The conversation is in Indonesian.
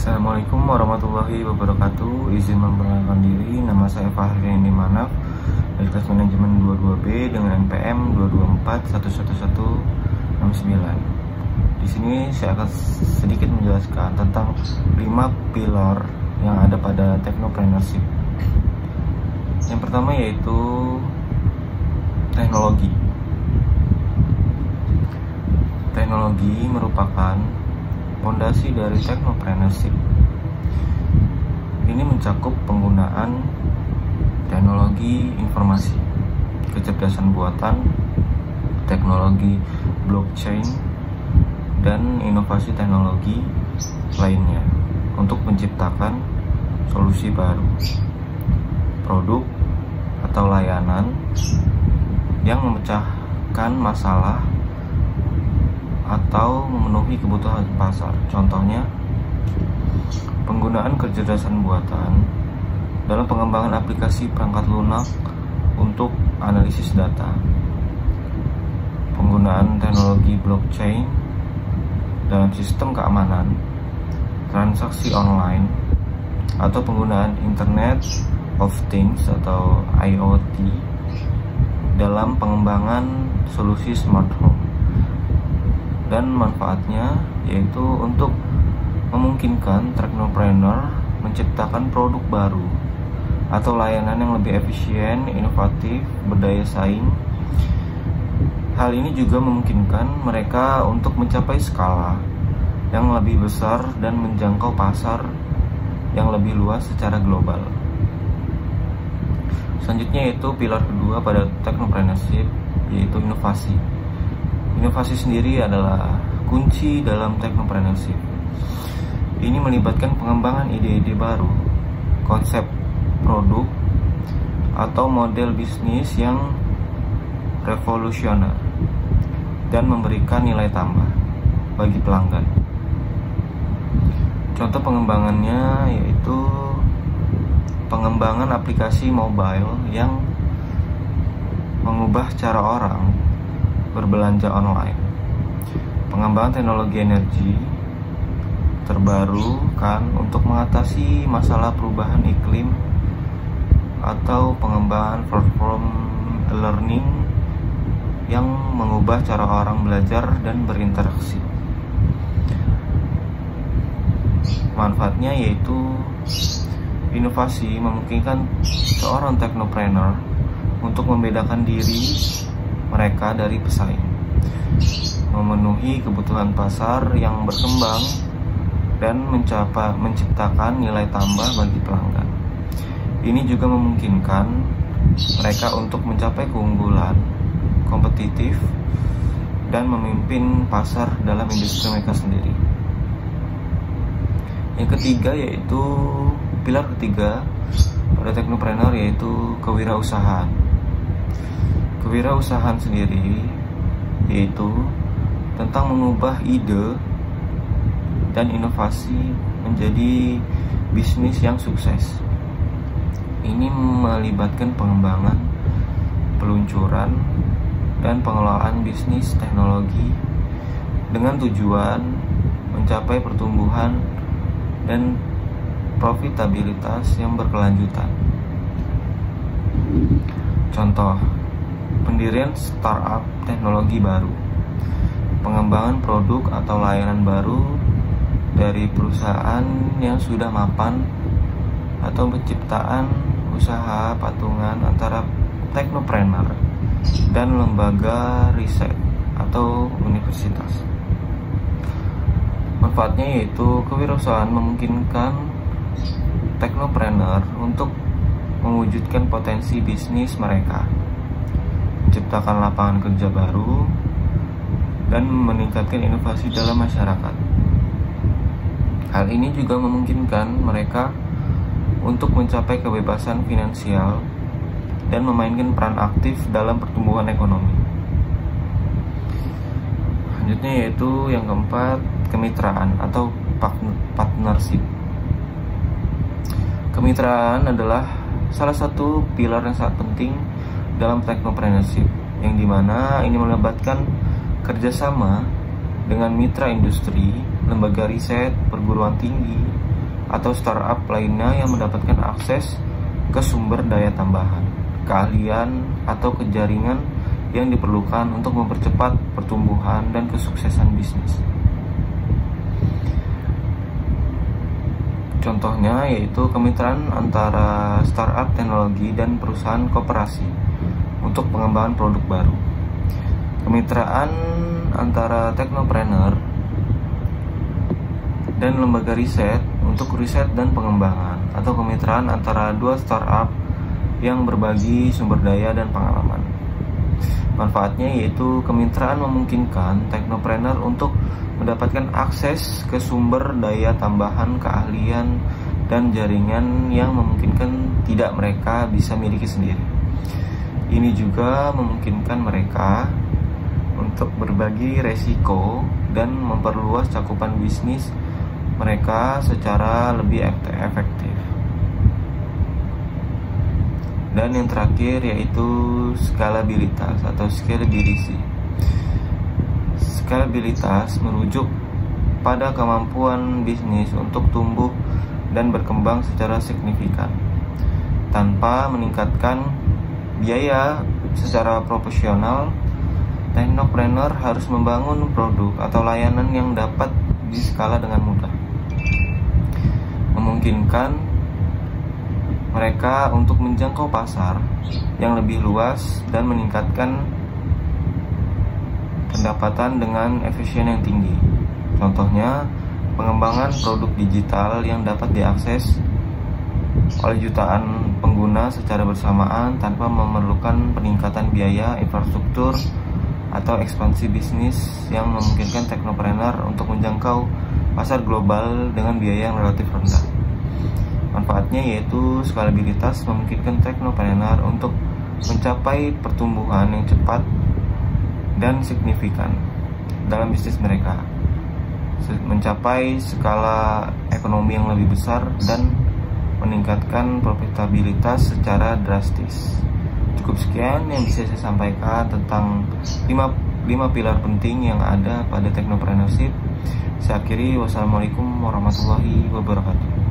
Assalamualaikum warahmatullahi wabarakatuh. Izin memperkenalkan diri, nama saya Fahri Indi Manaf dari kelas manajemen 22B dengan NPM 224111169. Di sini saya akan sedikit menjelaskan tentang 5 pilar yang ada pada technopreneurship. Yang pertama yaitu teknologi. Teknologi merupakan fondasi dari technopreneurship. Ini mencakup penggunaan teknologi informasi, kecerdasan buatan, teknologi blockchain, dan inovasi teknologi lainnya untuk menciptakan solusi baru, produk atau layanan yang memecahkan masalah atau memenuhi kebutuhan pasar. Contohnya, penggunaan kecerdasan buatan dalam pengembangan aplikasi perangkat lunak untuk analisis data, penggunaan teknologi blockchain dalam sistem keamanan transaksi online, atau penggunaan Internet of Things atau IoT dalam pengembangan solusi smart home. Dan manfaatnya yaitu untuk memungkinkan technopreneur menciptakan produk baru atau layanan yang lebih efisien, inovatif, berdaya saing. Hal ini juga memungkinkan mereka untuk mencapai skala yang lebih besar dan menjangkau pasar yang lebih luas secara global. Selanjutnya yaitu pilar kedua pada technopreneurship, yaitu inovasi. Inovasi sendiri adalah kunci dalam technopreneurship. Ini melibatkan pengembangan ide-ide baru, konsep produk, atau model bisnis yang revolusioner dan memberikan nilai tambah bagi pelanggan. Contoh pengembangannya yaitu pengembangan aplikasi mobile yang mengubah cara orang berbelanja online, pengembangan teknologi energi terbarukan untuk mengatasi masalah perubahan iklim, atau pengembangan platform learning yang mengubah cara orang belajar dan berinteraksi. Manfaatnya yaitu inovasi memungkinkan seorang technopreneur untuk membedakan diri mereka dari pesaing, memenuhi kebutuhan pasar yang berkembang, dan menciptakan nilai tambah bagi pelanggan. Ini juga memungkinkan mereka untuk mencapai keunggulan kompetitif dan memimpin pasar dalam industri mereka sendiri. Yang ketiga yaitu pilar ketiga pada technopreneur yaitu kewirausahaan. Kewirausahaan sendiri yaitu tentang mengubah ide dan inovasi menjadi bisnis yang sukses. Ini melibatkan pengembangan, peluncuran, dan pengelolaan bisnis teknologi dengan tujuan mencapai pertumbuhan dan profitabilitas yang berkelanjutan. Contoh, pendirian startup teknologi baru, pengembangan produk atau layanan baru dari perusahaan yang sudah mapan, atau penciptaan usaha patungan antara technopreneur dan lembaga riset atau universitas. Manfaatnya yaitu kewirausahaan memungkinkan technopreneur untuk mewujudkan potensi bisnis mereka, menciptakan lapangan kerja baru, dan meningkatkan inovasi dalam masyarakat. Hal ini juga memungkinkan mereka untuk mencapai kebebasan finansial dan memainkan peran aktif dalam pertumbuhan ekonomi. Selanjutnya yaitu yang keempat, kemitraan atau partnership. Kemitraan adalah salah satu pilar yang sangat penting dalam technopreneurship, yang dimana ini melibatkan kerjasama dengan mitra industri, lembaga riset, perguruan tinggi, atau startup lainnya yang mendapatkan akses ke sumber daya tambahan, keahlian, atau kejaringan yang diperlukan untuk mempercepat pertumbuhan dan kesuksesan bisnis. Contohnya yaitu kemitraan antara startup teknologi dan perusahaan koperasi untuk pengembangan produk baru. Kemitraan antara teknopreneur dan lembaga riset untuk riset dan pengembangan, atau kemitraan antara dua startup yang berbagi sumber daya dan pengalaman. Manfaatnya yaitu kemitraan memungkinkan teknopreneur untuk mendapatkan akses ke sumber daya tambahan, keahlian, dan jaringan yang memungkinkan tidak mereka bisa miliki sendiri. Ini juga memungkinkan mereka untuk berbagi resiko dan memperluas cakupan bisnis mereka secara lebih efektif. Dan yang terakhir yaitu skalabilitas atau scalability. Skalabilitas merujuk pada kemampuan bisnis untuk tumbuh dan berkembang secara signifikan tanpa meningkatkan biaya secara proporsional. Teknopreneur harus membangun produk atau layanan yang dapat diskala dengan mudah, memungkinkan mereka untuk menjangkau pasar yang lebih luas dan meningkatkan pendapatan dengan efisien yang tinggi. Contohnya, pengembangan produk digital yang dapat diakses oleh jutaan pengguna secara bersamaan tanpa memerlukan peningkatan biaya infrastruktur atau ekspansi bisnis yang memungkinkan teknopreneur untuk menjangkau pasar global dengan biaya yang relatif rendah. Manfaatnya yaitu skalabilitas memungkinkan teknopreneur untuk mencapai pertumbuhan yang cepat dan signifikan dalam bisnis mereka, mencapai skala ekonomi yang lebih besar, dan meningkatkan profitabilitas secara drastis. Cukup sekian yang bisa saya sampaikan tentang 5 pilar penting yang ada pada teknopreneurship. Saya akhiri, wassalamualaikum warahmatullahi wabarakatuh.